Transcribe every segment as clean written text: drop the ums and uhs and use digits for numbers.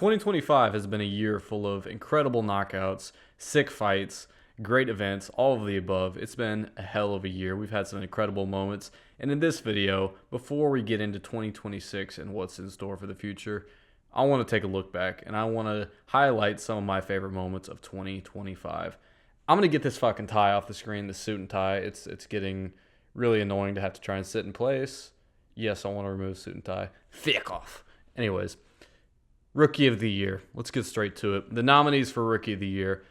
2025 has been a year full of incredible knockouts, sick fights, great events, all of the above. It's been a hell of a year. We've had some incredible moments. And in this video, before we get into 2026 and what's in store for the future, I want to take a look back and I want to highlight some of my favorite moments of 2025. I'm going to get this fucking tie off the screen, the suit and tie. It's getting really annoying to have to try and sit in place. Yes, I want to remove suit and tie. Fuck off. Anyways, Rookie of the Year. Let's get straight to it. The nominees for Rookie of the Year.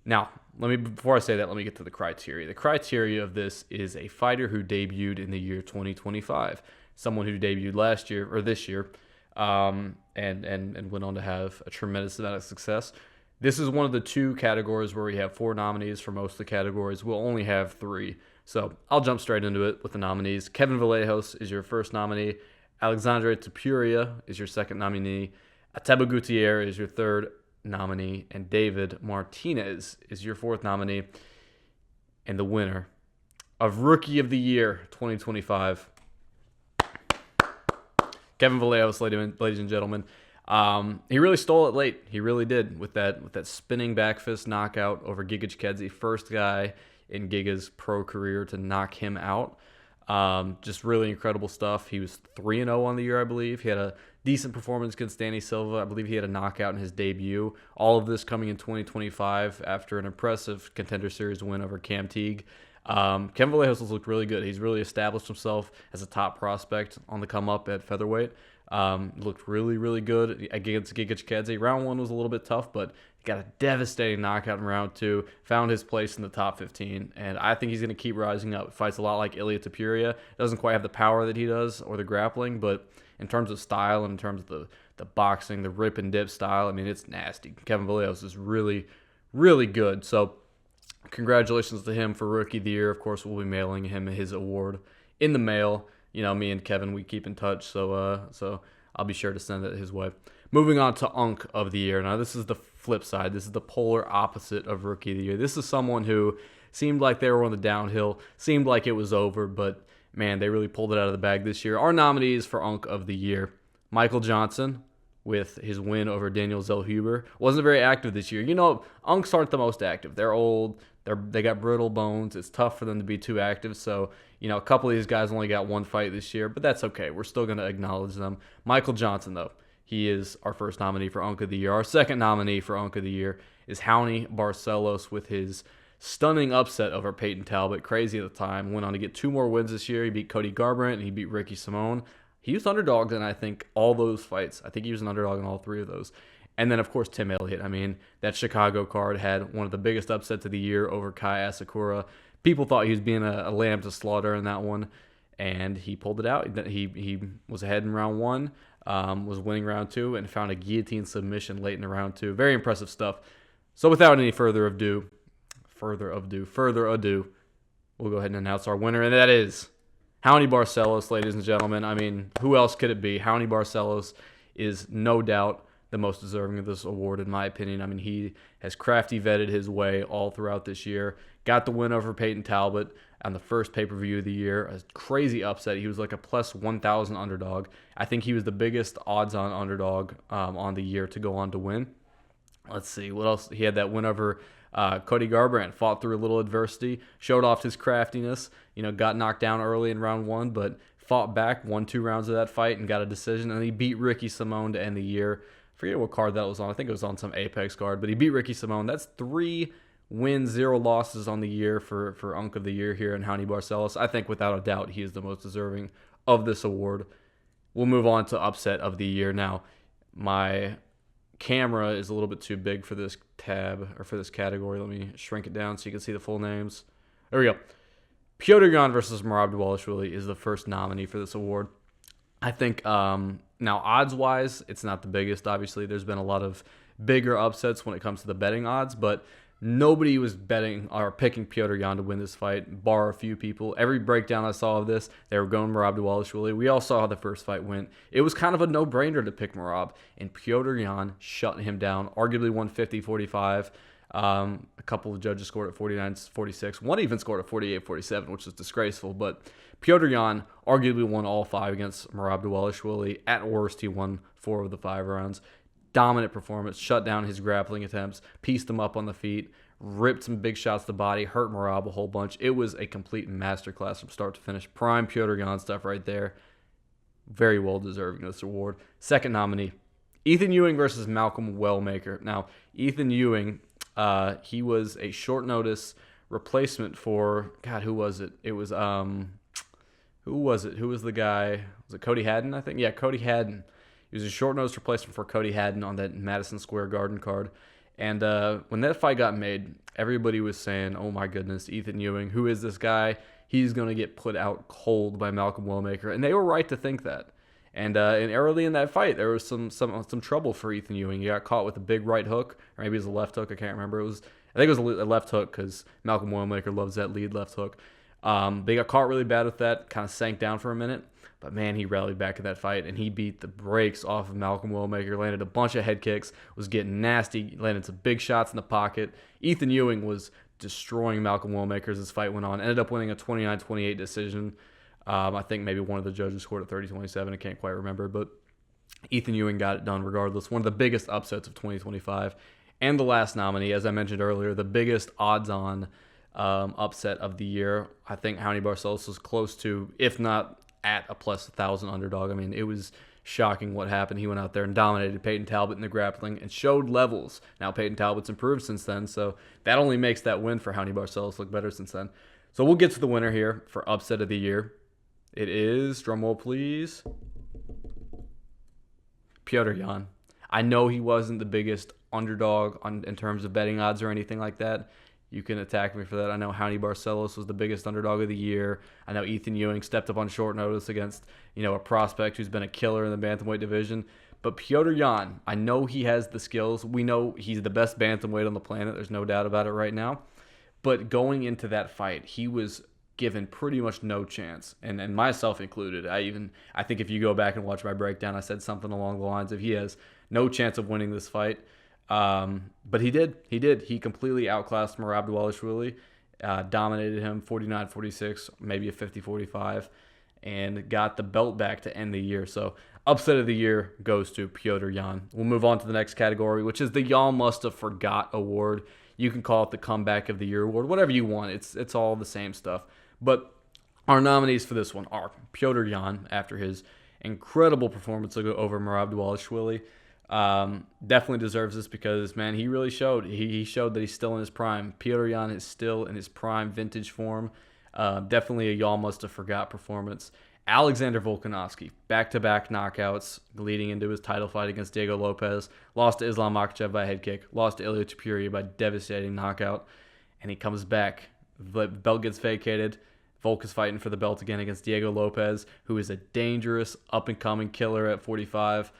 Now, before I say that, let me get to the criteria. The criteria of this is a fighter who debuted in the year 2025. Someone who debuted last year or this year, and went on to have a tremendous amount of success. This is one of the two categories where we have 4 nominees. For most of the categories, we'll only have 3. So I'll jump straight into it with the nominees. Kevin Vallejos is your first nominee. Alexandre Topuria is your second nominee. Ateba Gutierrez is your third nominee. And David Martinez is your fourth nominee. And the winner of Rookie of the Year 2025, Kevin Vallejos, ladies and gentlemen. He really stole it late. He really did with that spinning back fist knockout over Giga Chikadze. First guy in Giga's pro career to knock him out. Just really incredible stuff. He was 3-0 on the year, I believe. He had a decent performance against Danny Silva. I believe he had a knockout in his debut. All of this coming in 2025 after an impressive Contender Series win over Cam Teague. Kevin Vallejos has looked really good. He's really established himself as a top prospect on the come up at featherweight. Looked really, really good against Giga Chikadze. Round 1 was a little bit tough, but got a devastating knockout in round 2. Found his place in the top 15, and I think he's going to keep rising up. Fights a lot like Ilia Topuria. Doesn't quite have the power that he does or the grappling, but in terms of style and in terms of the boxing, the rip and dip style, I mean, it's nasty. Kevin Vallejos is really, really good. So congratulations to him for Rookie of the Year. Of course, we'll be mailing him his award in the mail. You know, me and Kevin, we keep in touch, so I'll be sure to send it his way. Moving on to Unk of the Year. Now, this is the flip side. This is the polar opposite of Rookie of the Year. This is someone who seemed like they were on the downhill, seemed like it was over, but, man, they really pulled it out of the bag this year. Our nominees for Unk of the Year: Michael Johnson, with his win over Daniel Zellhuber. Wasn't very active this year. You know, Unks aren't the most active. They're old. They got brittle bones. It's tough for them to be too active. So, you know, a couple of these guys only got 1 fight this year, but that's okay. We're still going to acknowledge them. Michael Johnson, though, he is our first nominee for Unk of the Year. Our second nominee for Unk of the Year is Raoni Barcelos with his stunning upset over Peyton Talbot. Crazy at the time. Went on to get 2 more wins this year. He beat Cody Garbrandt and he beat Ricky Simone. He was underdogged in, I think, all those fights. I think he was an underdog in all 3 of those. And then, of course, Tim Elliott. I mean, that Chicago card had one of the biggest upsets of the year over Kai Asakura. People thought he was being a lamb to slaughter in that one, and he pulled it out. He was ahead in round 1, was winning round 2, and found a guillotine submission late in the round 2. Very impressive stuff. So without any further ado, we'll go ahead and announce our winner, and that is Raoni Barcelos, ladies and gentlemen. I mean, who else could it be? Raoni Barcelos is no doubt the most deserving of this award, in my opinion. I mean, he has crafty vetted his way all throughout this year. Got the win over Peyton Talbot on the first pay-per-view of the year. A crazy upset. He was like a plus 1,000 underdog. I think he was the biggest odds-on underdog on the year to go on to win. Let's see, what else? He had that win over Cody Garbrandt. Fought through a little adversity, showed off his craftiness. You know, got knocked down early in round 1, but fought back, won 2 rounds of that fight, and got a decision. And he beat Ricky Simone to end the year. Forget what card that was on. I think it was on some Apex card, but he beat Ricky Simone. That's 3 wins, 0 losses on the year for Unk of the Year here in Raoni Barcelos. I think without a doubt he is the most deserving of this award. We'll move on to Upset of the Year. Now, my camera is a little bit too big for this tab or for this category. Let me shrink it down so you can see the full names. There we go. Petr Yan versus Merab Dvalishvili is the first nominee for this award. I think, now odds-wise, it's not the biggest, obviously. There's been a lot of bigger upsets when it comes to the betting odds, but nobody was betting or picking Petr Yan to win this fight, bar a few people. Every breakdown I saw of this, they were going Merab Dvalishvili. We all saw how the first fight went. It was kind of a no-brainer to pick Merab, and Petr Yan shut him down, arguably won 50-45. A couple of judges scored at 49-46. One even scored at 48-47, which is disgraceful. But Petr Yan arguably won all 5 against Merab Dvalishvili. At worst, he won 4 of the 5 rounds. dominant performance, shut down his grappling attempts, pieced him up on the feet, ripped some big shots to the body, hurt Merab a whole bunch. It was a complete masterclass from start to finish. Prime Petr Yan stuff right there. Very well deserving of this award. Second nominee, Ethan Ewing versus Malcolm Wellmaker. Now, Ethan Ewing, he was a short notice replacement for, God, who was it? It was, who was it? Who was the guy? Was it Cody Haddon, I think? Yeah, Cody Haddon. He was a short notice replacement for Cody Haddon on that Madison Square Garden card. And when that fight got made, everybody was saying, oh my goodness, Ethan Ewing, who is this guy? He's going to get put out cold by Malcolm Wellmaker. And they were right to think that. And early in that fight, there was some trouble for Ethan Ewing. He got caught with a big right hook, or maybe it was a left hook. I can't remember. I think it was a left hook because Malcolm Wellmaker loves that lead left hook. They got caught really bad with that, kind of sank down for a minute. But man, he rallied back in that fight, and he beat the brakes off of Malcolm Wellmaker, landed a bunch of head kicks, was getting nasty, landed some big shots in the pocket. Ethan Ewing was destroying Malcolm Wellmaker as this fight went on. Ended up winning a 29-28 decision. I think maybe one of the judges scored at 30-27. I can't quite remember, but Ethan Ewing got it done regardless. One of the biggest upsets of 2025. And the last nominee, as I mentioned earlier, the biggest odds-on upset of the year. I think Raoni Barcelos was close to, if not at a plus 1,000 underdog. I mean, it was shocking what happened. He went out there and dominated Peyton Talbot in the grappling and showed levels. Now Peyton Talbot's improved since then, so that only makes that win for Raoni Barcelos look better since then. So we'll get to the winner here for upset of the year. It is, drumroll please, Petr Yan. I know he wasn't the biggest underdog in terms of betting odds or anything like that. You can attack me for that. I know Raoni Barcelos was the biggest underdog of the year. I know Ethan Ewing stepped up on short notice against, a prospect who's been a killer in the bantamweight division. But Petr Yan, I know he has the skills. We know he's the best bantamweight on the planet. There's no doubt about it right now. But going into that fight, he was given pretty much no chance, and myself included. I think if you go back and watch my breakdown, I said something along the lines of he has no chance of winning this fight. But he did. He completely outclassed Merab Dvalishvili, dominated him 49-46, maybe a 50-45, and got the belt back to end the year. So upset of the year goes to Petr Yan. We'll move on to the next category, which is the Y'all Must Have Forgot Award. You can call it the Comeback of the Year Award, whatever you want. It's all the same stuff. But our nominees for this one are Petr Yan, after his incredible performance over Merab Dvalishvili. Definitely deserves this because, man, he really showed. He showed that he's still in his prime. Petr Yan is still in his prime vintage form. Definitely a Y'all Must Have Forgot performance. Alexander Volkanovski, back-to-back knockouts leading into his title fight against Diego Lopez. Lost to Islam Makhachev by head kick. Lost to Ilia Topuria by devastating knockout. And he comes back. The belt gets vacated. Volk is fighting for the belt again against Diego Lopez, who is a dangerous, up-and-coming killer at 45.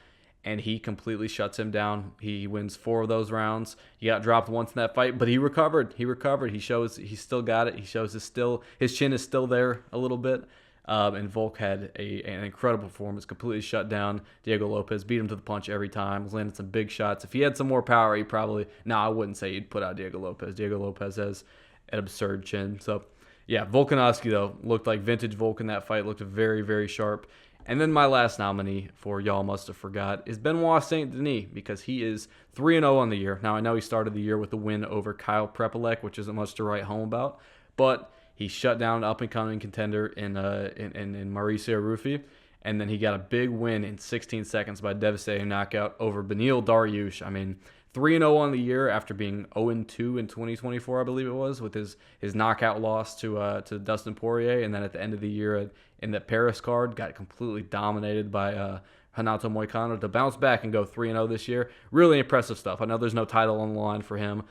And he completely shuts him down. He wins 4 of those rounds. He got dropped once in that fight, but he recovered. He shows he's still got it. He shows his chin is still there a little bit. And Volk had an incredible performance, completely shut down Diego Lopez, beat him to the punch every time, landed some big shots. If he had some more power, he probably, I wouldn't say he'd put out Diego Lopez. Diego Lopez has an absurd chin. So, yeah, Volkanovski, though, looked like vintage Volk in that fight, looked very, very sharp. And then my last nominee for Y'all Must Have Forgot is Benoit Saint Denis, because he is 3-0 on the year. Now, I know he started the year with a win over Kyle Prepolek, which isn't much to write home about, but he shut down an up-and-coming contender in Mauricio Rufy, and then he got a big win in 16 seconds by a devastating knockout over Beneil Dariush. I mean, 3-0 on the year after being 0-2 in 2024, I believe it was, with his knockout loss to Dustin Poirier, and then at the end of the year in the Paris card, got completely dominated by Renato Moicano to bounce back and go 3-0 this year. Really impressive stuff. I know there's no title on the line for him.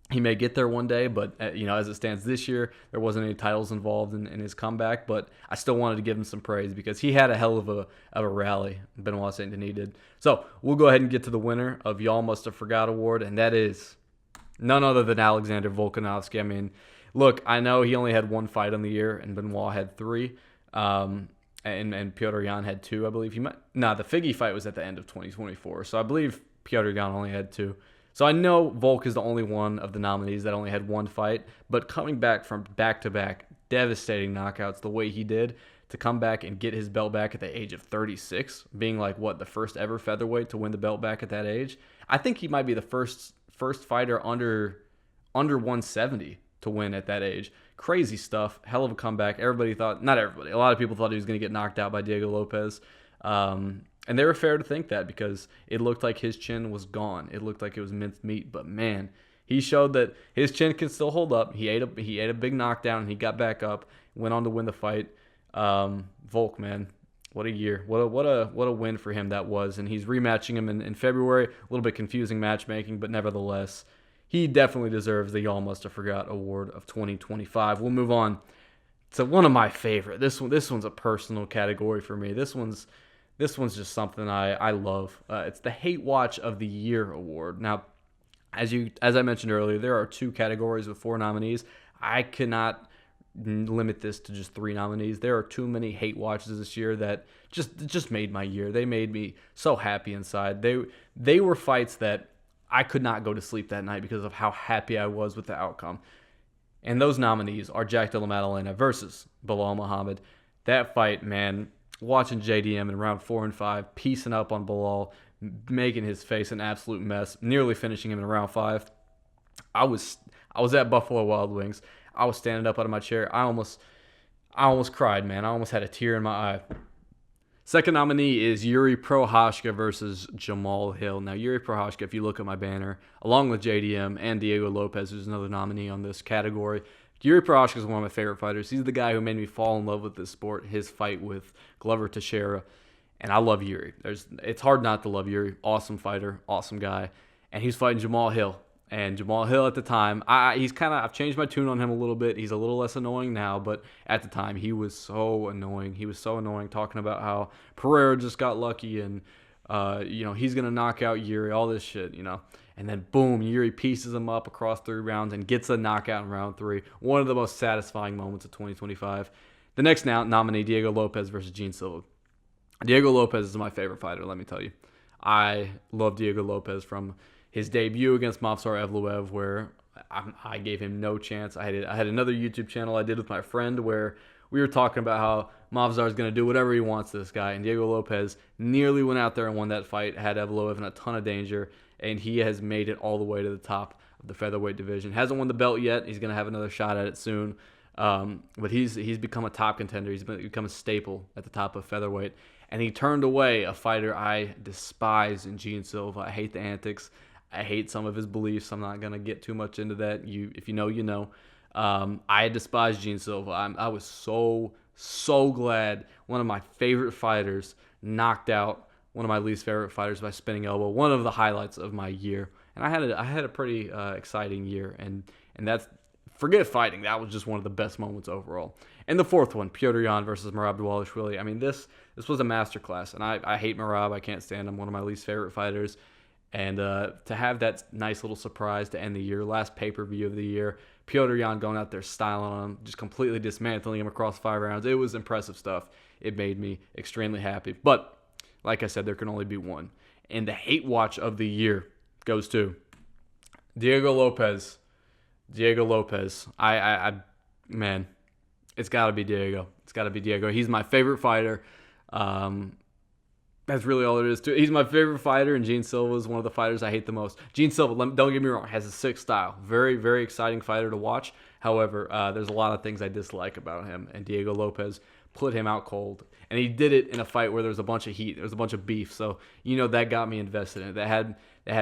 He may get there one day, but as it stands this year, there wasn't any titles involved in his comeback. But I still wanted to give him some praise because he had a hell of a rally. Benoit Saint Denis did. So we'll go ahead and get to the winner of Y'all Must Have Forgot Award, and that is none other than Alexander Volkanovski. I mean, look, I know he only had 1 fight on the year, and Benoit had 3, and Petr Yan had 2, I believe. The Figgy fight was at the end of 2024, so I believe Petr Yan only had 2. So I know Volk is the only one of the nominees that only had 1 fight, but coming back from back-to-back devastating knockouts the way he did, to come back and get his belt back at the age of 36, being like the first ever featherweight to win the belt back at that age. I think he might be the first fighter under 170 to win at that age. Crazy stuff. Hell of a comeback. Everybody thought, not everybody, a lot of people thought he was going to get knocked out by Diego Lopez. And they were fair to think that because it looked like his chin was gone. It looked like it was minced meat. But man, he showed that his chin can still hold up. He ate a big knockdown and he got back up, went on to win the fight. Volk, man, what a year. What a win for him that was. And he's rematching him in February. A little bit confusing matchmaking, but nevertheless, he definitely deserves the Y'all Must Have Forgot Award of 2025. We'll move on to one of my favorite. This one's a personal category for me. This one's just something I love. It's the Hate Watch of the Year award. Now, as I mentioned earlier, there are 2 categories with 4 nominees. I cannot limit this to just 3 nominees. There are too many hate watches this year that just made my year. They made me so happy inside. They were fights that I could not go to sleep that night because of how happy I was with the outcome. And those nominees are Jack Della Maddalena versus Bilal Muhammad. That fight, man, watching JDM in round 4 and 5, piecing up on Bilal, making his face an absolute mess, nearly finishing him in round 5. I was at Buffalo Wild Wings. I was standing up out of my chair. I almost cried, man. I almost had a tear in my eye. Second nominee is Yuri Prochazka versus Jamal Hill. Now, Yuri Prochazka, if you look at my banner, along with JDM and Diego Lopez, who's another nominee on this category, Yuri Prochazka is one of my favorite fighters. He's the guy who made me fall in love with this sport, his fight with Glover Teixeira. And I love Yuri. It's hard not to love Yuri. Awesome fighter, awesome guy. And he's fighting Jamal Hill. And Jamal Hill at the time, I've changed my tune on him a little bit. He's a little less annoying now, but at the time he was so annoying. He was so annoying, talking about how Pereira just got lucky and he's gonna knock out Yuri, all this shit, And then boom, Yuri pieces him up across 3 rounds and gets a knockout in round 3. One of the most satisfying moments of 2025. The next nominee, Diego Lopez versus Gene Silva. Diego Lopez is my favorite fighter, let me tell you. I love Diego Lopez from his debut against Movsar Evloev, where I gave him no chance. I had another YouTube channel I did with my friend where we were talking about how Movsar is going to do whatever he wants to this guy. And Diego Lopez nearly went out there and won that fight, had Evloev in a ton of danger, and he has made it all the way to the top of the featherweight division. Hasn't won the belt yet. He's going to have another shot at it soon. But he's become a top contender. He's become a staple at the top of featherweight. And he turned away a fighter I despise in Gene Silva. I hate the antics. I hate some of his beliefs. I'm not going to get too much into that. If you know, you know. I despise Gene Silva. I was so glad one of my favorite fighters knocked out one of my least favorite fighters by spinning elbow. One of the highlights of my year. And I had a pretty exciting year. And that's, forget fighting. That was just one of the best moments overall. And the fourth one, Petr Yan versus Merab Dvalishvili. I mean, this was a masterclass. And I hate Merab. I can't stand him. One of my least favorite fighters. And to have that nice little surprise to end the year, last pay-per-view of the year, Petr Yan going out there styling on him, just completely dismantling him across 5 rounds. It was impressive stuff. It made me extremely happy. But, like I said, there can only be one. And the hate watch of the year goes to Diego Lopez. Diego Lopez. Man, it's got to be Diego. It's got to be Diego. He's my favorite fighter. That's really all there is to it. He's my favorite fighter, and Gene Silva is one of the fighters I hate the most. Gene Silva, don't get me wrong, has a sick style. Very, very exciting fighter to watch. However, there's a lot of things I dislike about him, and Diego Lopez put him out cold. And he did it in a fight where there was a bunch of heat, there was a bunch of beef. So, that got me invested in it.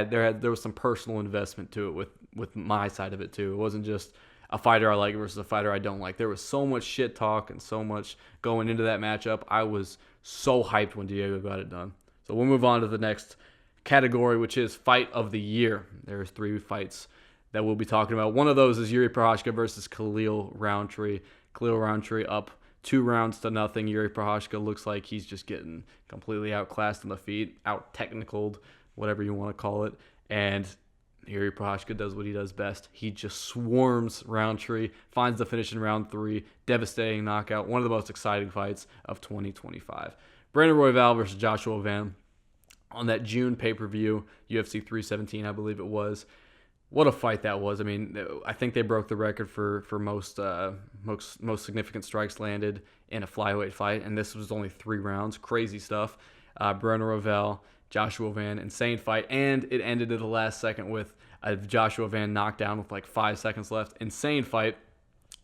There was some personal investment to it with my side of it too. It wasn't just a fighter I like versus a fighter I don't like. There was so much shit talk and so much going into that matchup. I was so hyped when Diego got it done. So we'll move on to the next category, which is Fight of the Year. There's 3 fights that we'll be talking about. One of those is Yuri Prochazka versus Khalil Roundtree. Khalil Roundtree up 2 rounds to nothing. Yuri Prochazka looks like he's just getting completely outclassed on the feet, out-technicaled, whatever you want to call it. And Yuri Prochazka does what he does best. He just swarms Roundtree, finds the finish in round 3, devastating knockout, one of the most exciting fights of 2025. Brandon Royval versus Joshua Van on that June pay-per-view, UFC 317, I believe it was What a fight that was. I mean, I think they broke the record for most significant strikes landed in a flyweight fight, and this was only 3 rounds. Crazy stuff. Brenner Rovell, Joshua Van, insane fight, and it ended at the last second with a Joshua Van knockdown with like 5 seconds left. Insane fight.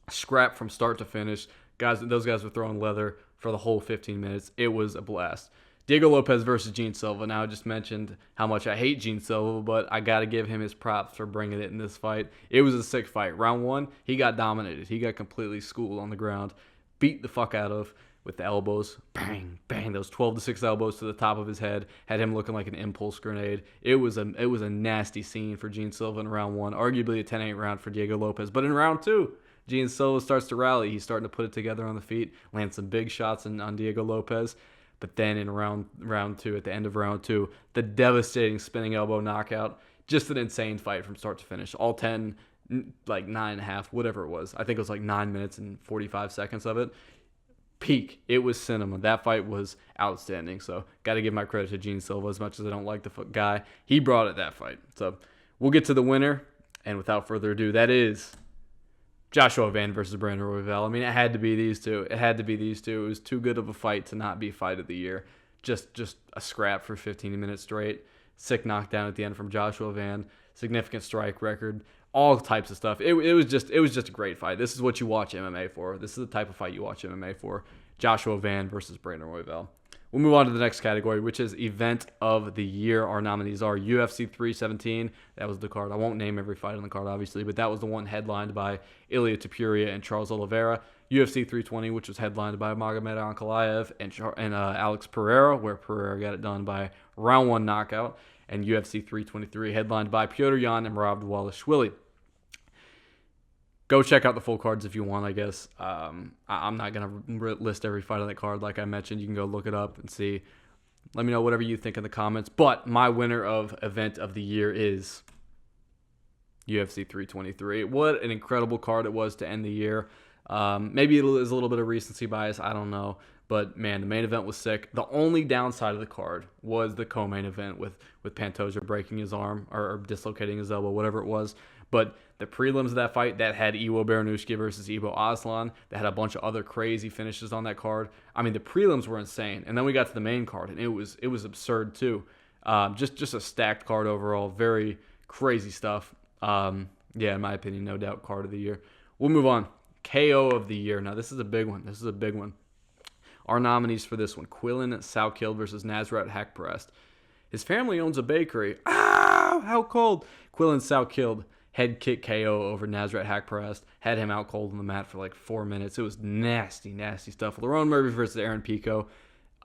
Scrap from start to finish. Those guys were throwing leather for the whole 15 minutes. It was a blast. Diego Lopez versus Gene Silva. Now, I just mentioned how much I hate Gene Silva, but I got to give him his props for bringing it in this fight. It was a sick fight. Round 1, he got dominated. He got completely schooled on the ground, beat the fuck out of with the elbows. Bang, bang. Those 12-6 elbows to the top of his head had him looking like an impulse grenade. It was a nasty scene for Gene Silva in round 1, arguably a 10-8 round for Diego Lopez. But in round 2, Gene Silva starts to rally. He's starting to put it together on the feet, land some big shots on Diego Lopez. But then in round 2, at the end of round 2, the devastating spinning elbow knockout. Just an insane fight from start to finish. All 10, like 9.5, whatever it was. I think it was like 9 minutes and 45 seconds of it. Peak. It was cinema. That fight was outstanding. So got to give my credit to Gene Silva as much as I don't like the guy. He brought it that fight. So we'll get to the winner. And without further ado, that is Joshua Van versus Brandon Royval. I mean, it had to be these two. It was too good of a fight to not be fight of the year. Just a scrap for 15 minutes straight. Sick knockdown at the end from Joshua Van. Significant strike record. All types of stuff. It was just a great fight. This is what you watch MMA for. This is the type of fight you watch MMA for. Joshua Van versus Brandon Royval. We'll move on to the next category, which is Event of the Year. Our nominees are UFC 317. That was the card. I won't name every fight on the card, obviously, but that was the one headlined by Ilia Topuria and Charles Oliveira. UFC 320, which was headlined by Magomed Ankalaev and Alex Pereira, where Pereira got it done by round 1 knockout. And UFC 323, headlined by Petr Yan and Rob Dvalishvili. Go check out the full cards if you want, I guess. I'm not going to list every fight on the card. Like I mentioned, you can go look it up and see. Let me know whatever you think in the comments. But my winner of Event of the Year is UFC 323. What an incredible card it was to end the year. Maybe it is a little bit of recency bias. I don't know. But, man, the main event was sick. The only downside of the card was the co-main event with Pantoja breaking his arm or dislocating his elbow, whatever it was. But the prelims of that fight, that had Iwo Baranushki versus Ivo Aslan. That had a bunch of other crazy finishes on that card. I mean, the prelims were insane. And then we got to the main card, and it was absurd, too. Just a stacked card overall. Very crazy stuff. Yeah, in my opinion, no doubt card of the year. We'll move on. KO of the year. Now, this is a big one. Our nominees for this one, Quillen Salkild versus Nasrat Haqparast. His family owns a bakery. Ah, how cold. Quillen Salkild head kick KO over Nasrat Haqparast. Had him out cold on the mat for like 4 minutes. It was nasty, nasty stuff. Lerone Murphy versus Aaron Pico.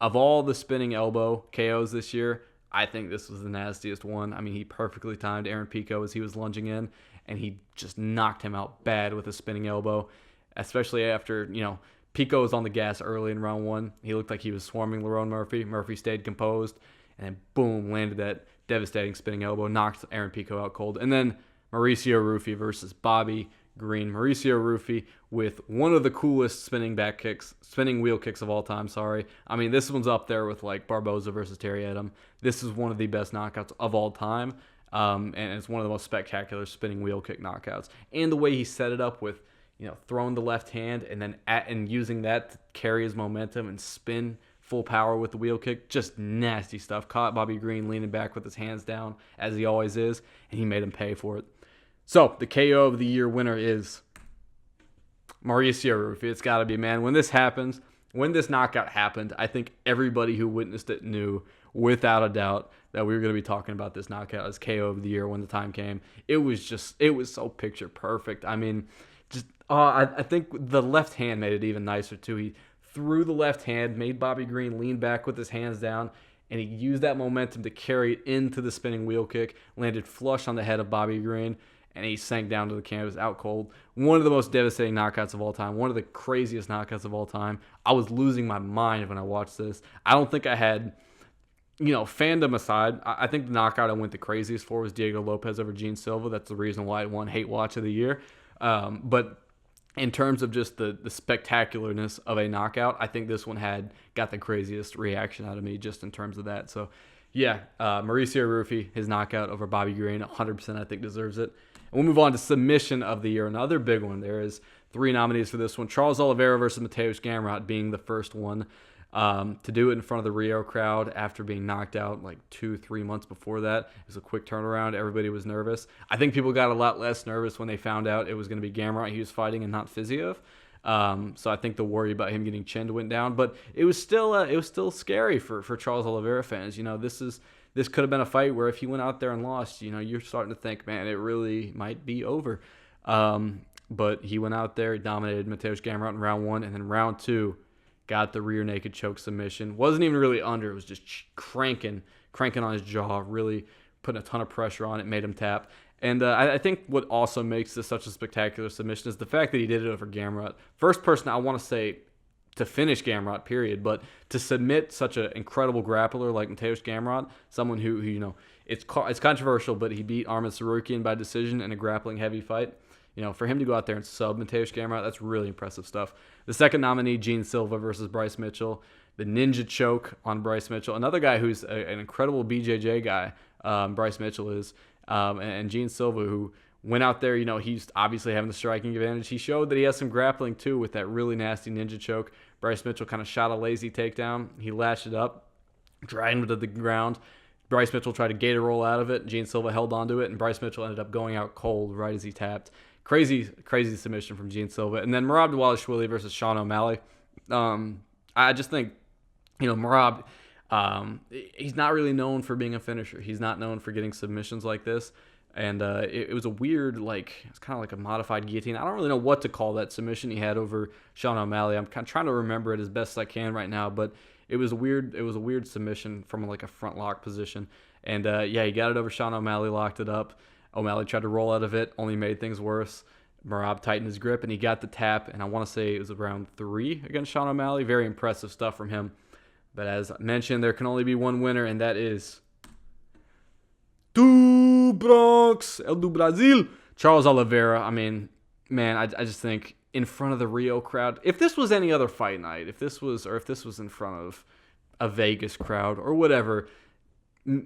Of all the spinning elbow KOs this year, I think this was the nastiest one. I mean, he perfectly timed Aaron Pico as he was lunging in, and he just knocked him out bad with a spinning elbow, especially after, Pico was on the gas early in round 1. He looked like he was swarming Lerone Murphy. Murphy stayed composed, and then boom, landed that devastating spinning elbow, knocked Aaron Pico out cold. And then Mauricio Rufy versus Bobby Green. Mauricio Rufy with one of the coolest spinning wheel kicks of all time, I mean, this one's up there with like Barboza versus Terry Edom. This is one of the best knockouts of all time, and it's one of the most spectacular spinning wheel kick knockouts. And the way he set it up with throwing the left hand and then and using that to carry his momentum and spin full power with the wheel kick. Just nasty stuff. Caught Bobby Green leaning back with his hands down, as he always is, and he made him pay for it. So, the KO of the year winner is Mauricio Rufy. It's got to be, man. When this knockout happened, I think everybody who witnessed it knew, without a doubt, that we were going to be talking about this knockout as KO of the year when the time came. It was so picture perfect. I mean, I think the left hand made it even nicer, too. He threw the left hand, made Bobby Green lean back with his hands down, and he used that momentum to carry it into the spinning wheel kick, landed flush on the head of Bobby Green, and he sank down to the canvas out cold. One of the most devastating knockouts of all time. One of the craziest knockouts of all time. I was losing my mind when I watched this. I don't think I had, fandom aside, I think the knockout I went the craziest for was Diego Lopez over Gene Silva. That's the reason why it won Hate Watch of the Year. But in terms of just the spectacularness of a knockout, I think this one got the craziest reaction out of me just in terms of that. So Yeah, Mauricio Rufy, his knockout over Bobby Green, 100% I think deserves it. And we'll move on to submission of the year. Another big one. There is 3 nominees for this one. Charles Oliveira versus Mateusz Gamrot being the first one to do it in front of the Rio crowd after being knocked out like 2-3 months before that. It was a quick turnaround. Everybody was nervous. I think people got a lot less nervous when they found out it was going to be Gamrot he was fighting and not Fiziev. So I think the worry about him getting chinned went down, but it was still scary for Charles Oliveira fans. This could have been a fight where if he went out there and lost, you're starting to think, man, it really might be over. But he went out there, dominated Mateusz Gamrot in round 1, and then round 2 got the rear naked choke submission. Wasn't even really under; it was just cranking on his jaw, really putting a ton of pressure on it, made him tap. And I think what also makes this such a spectacular submission is the fact that he did it over Gamrot. First person I want to say to finish Gamrot, period, but to submit such an incredible grappler like Mateusz Gamrot, someone who it's controversial, but he beat Arman Tsarukyan by decision in a grappling heavy fight. For him to go out there and sub Mateusz Gamrot, that's really impressive stuff. The second nominee, Gene Silva versus Bryce Mitchell. The ninja choke on Bryce Mitchell. Another guy who's an incredible BJJ guy, Bryce Mitchell is. And Gene Silva, who went out there, he's obviously having the striking advantage. He showed that he has some grappling too with that really nasty ninja choke. Bryce Mitchell kind of shot a lazy takedown. He lashed it up, dragged him to the ground. Bryce Mitchell tried to gator roll out of it. Gene Silva held onto it, and Bryce Mitchell ended up going out cold right as he tapped. Crazy submission from Gene Silva. And then Merab Dvalishvili versus Sean O'Malley. I just think, Merab, he's not really known for being a finisher. He's not known for getting submissions like this. And it was a weird, it's kind of like a modified guillotine. I don't really know what to call that submission he had over Sean O'Malley. I'm kind of trying to remember it as best I can right now, but it was a weird submission from like a front lock position. And he got it over Sean O'Malley, locked it up. O'Malley tried to roll out of it, only made things worse. Merab tightened his grip, and he got the tap. And I want to say it was around 3 against Sean O'Malley. Very impressive stuff from him. But as mentioned, there can only be one winner, and that is do Bronx, El do Brasil, Charles Oliveira. I mean, man, I just think in front of the Rio crowd, if this was any other fight night, if this was in front of a Vegas crowd or whatever,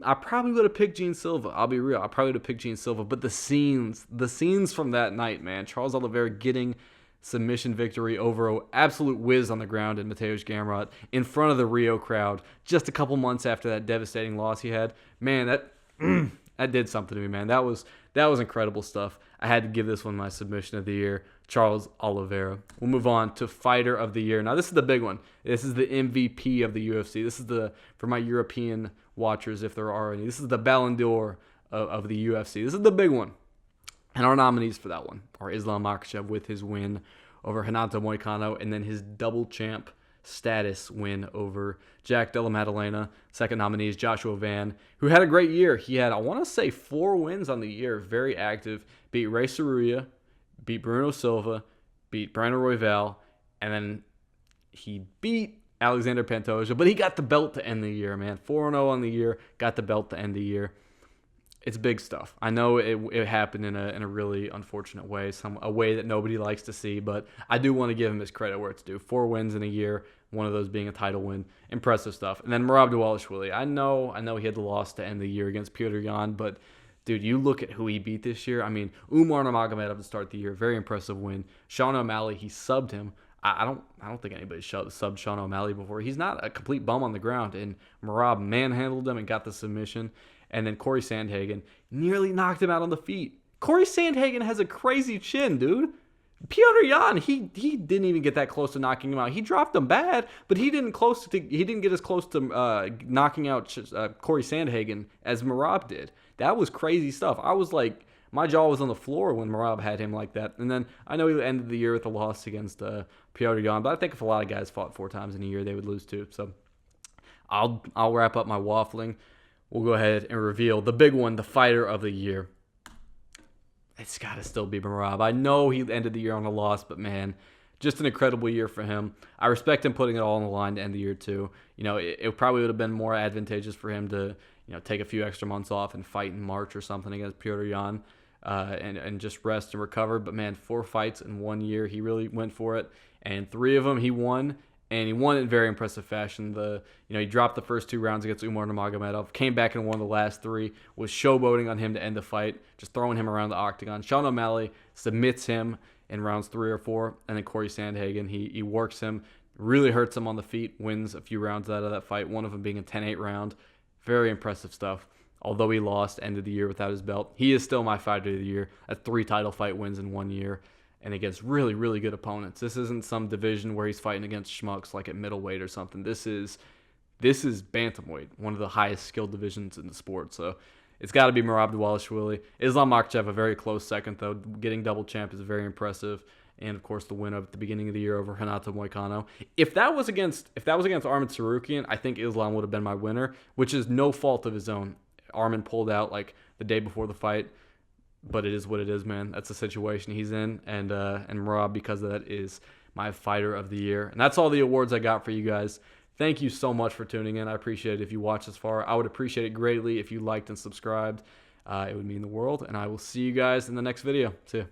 I probably would have picked Gene Silva. I'll be real. I probably would have picked Gene Silva. But the scenes from that night, man. Charles Oliveira getting submission victory over an absolute whiz on the ground in Mateusz Gamrot in front of the Rio crowd just a couple months after that devastating loss he had. Man, that did something to me, man. That was incredible stuff. I had to give this one my submission of the year, Charles Oliveira. We'll move on to fighter of the year. Now, this is the big one. This is the MVP of the UFC. This is for my European watchers, if there are any. This is the Ballon d'Or of the UFC. This is the big one. And our nominees for that one are Islam Makhachev with his win over Renato Moicano, and then his double champ status win over Jack Della Maddalena. Second nominee is Joshua Van, who had a great year. He had, I want to say, 4 wins on the year. Very active. Beat Ray Saruya, beat Bruno Silva, beat Brandon Royval, and then he beat Alexander Pantoja, but he got the belt to end the year, man. 4-0 on the year, got the belt to end the year. It's big stuff. I know it happened in a really unfortunate way, a way that nobody likes to see, but I do want to give him his credit where it's due. 4 wins in a year, one of those being a title win. Impressive stuff. And then Merab Dvalishvili. I know he had the loss to end the year against Petr Yan, but dude, you look at who he beat this year. I mean, Umar Nurmagomedov to start the year, very impressive win. Sean O'Malley, he subbed him. I don't think anybody subbed Sean O'Malley before. He's not a complete bum on the ground, and Merab manhandled him and got the submission. And then Corey Sandhagen nearly knocked him out on the feet. Corey Sandhagen has a crazy chin, dude. Petr Yan, he didn't even get that close to knocking him out. He dropped him bad, but he didn't get as close to knocking out Corey Sandhagen as Merab did. That was crazy stuff. I was like, my jaw was on the floor when Merab had him like that. And then I know he ended the year with a loss against Petr Yan, but I think if a lot of guys fought 4 times in a year, they would lose too. So I'll wrap up my waffling. We'll go ahead and reveal the big one, the fighter of the year. It's got to still be Merab. I know he ended the year on a loss, but man, just an incredible year for him. I respect him putting it all on the line to end the year too. It probably would have been more advantageous for him to, take a few extra months off and fight in March or something against Petr Yan, and just rest and recover. But man, 4 fights in 1 year, he really went for it, and 3 of them he won. and he won it in very impressive fashion. He dropped the first 2 rounds against Umar Nurmagomedov, came back and won the last 3, was showboating on him to end the fight, just throwing him around the octagon. Sean O'Malley submits him in rounds 3 or 4, and then Corey Sandhagen, he works him, really hurts him on the feet, wins a few rounds out of that fight, one of them being a 10-8 round. Very impressive stuff. Although he lost, ended the year without his belt, he is still my fighter of the year at 3 title fight wins in 1 year, and against really, really good opponents. This isn't some division where he's fighting against schmucks like at middleweight or something. This is bantamweight, one of the highest skilled divisions in the sport. So it's got to be Merab Dvalishvili. Islam Makhachev, a very close second, though. Getting double champ is very impressive. And, of course, the win at the beginning of the year over Renato Moicano. If that was against Arman Tsarukyan, I think Islam would have been my winner, which is no fault of his own. Arman pulled out like the day before the fight. But it is what it is, man. That's the situation he's in. And Merab, because of that, is my fighter of the year. And that's all the awards I got for you guys. Thank you so much for tuning in. I appreciate it if you watched this far. I would appreciate it greatly if you liked and subscribed. It would mean the world. And I will see you guys in the next video. See ya.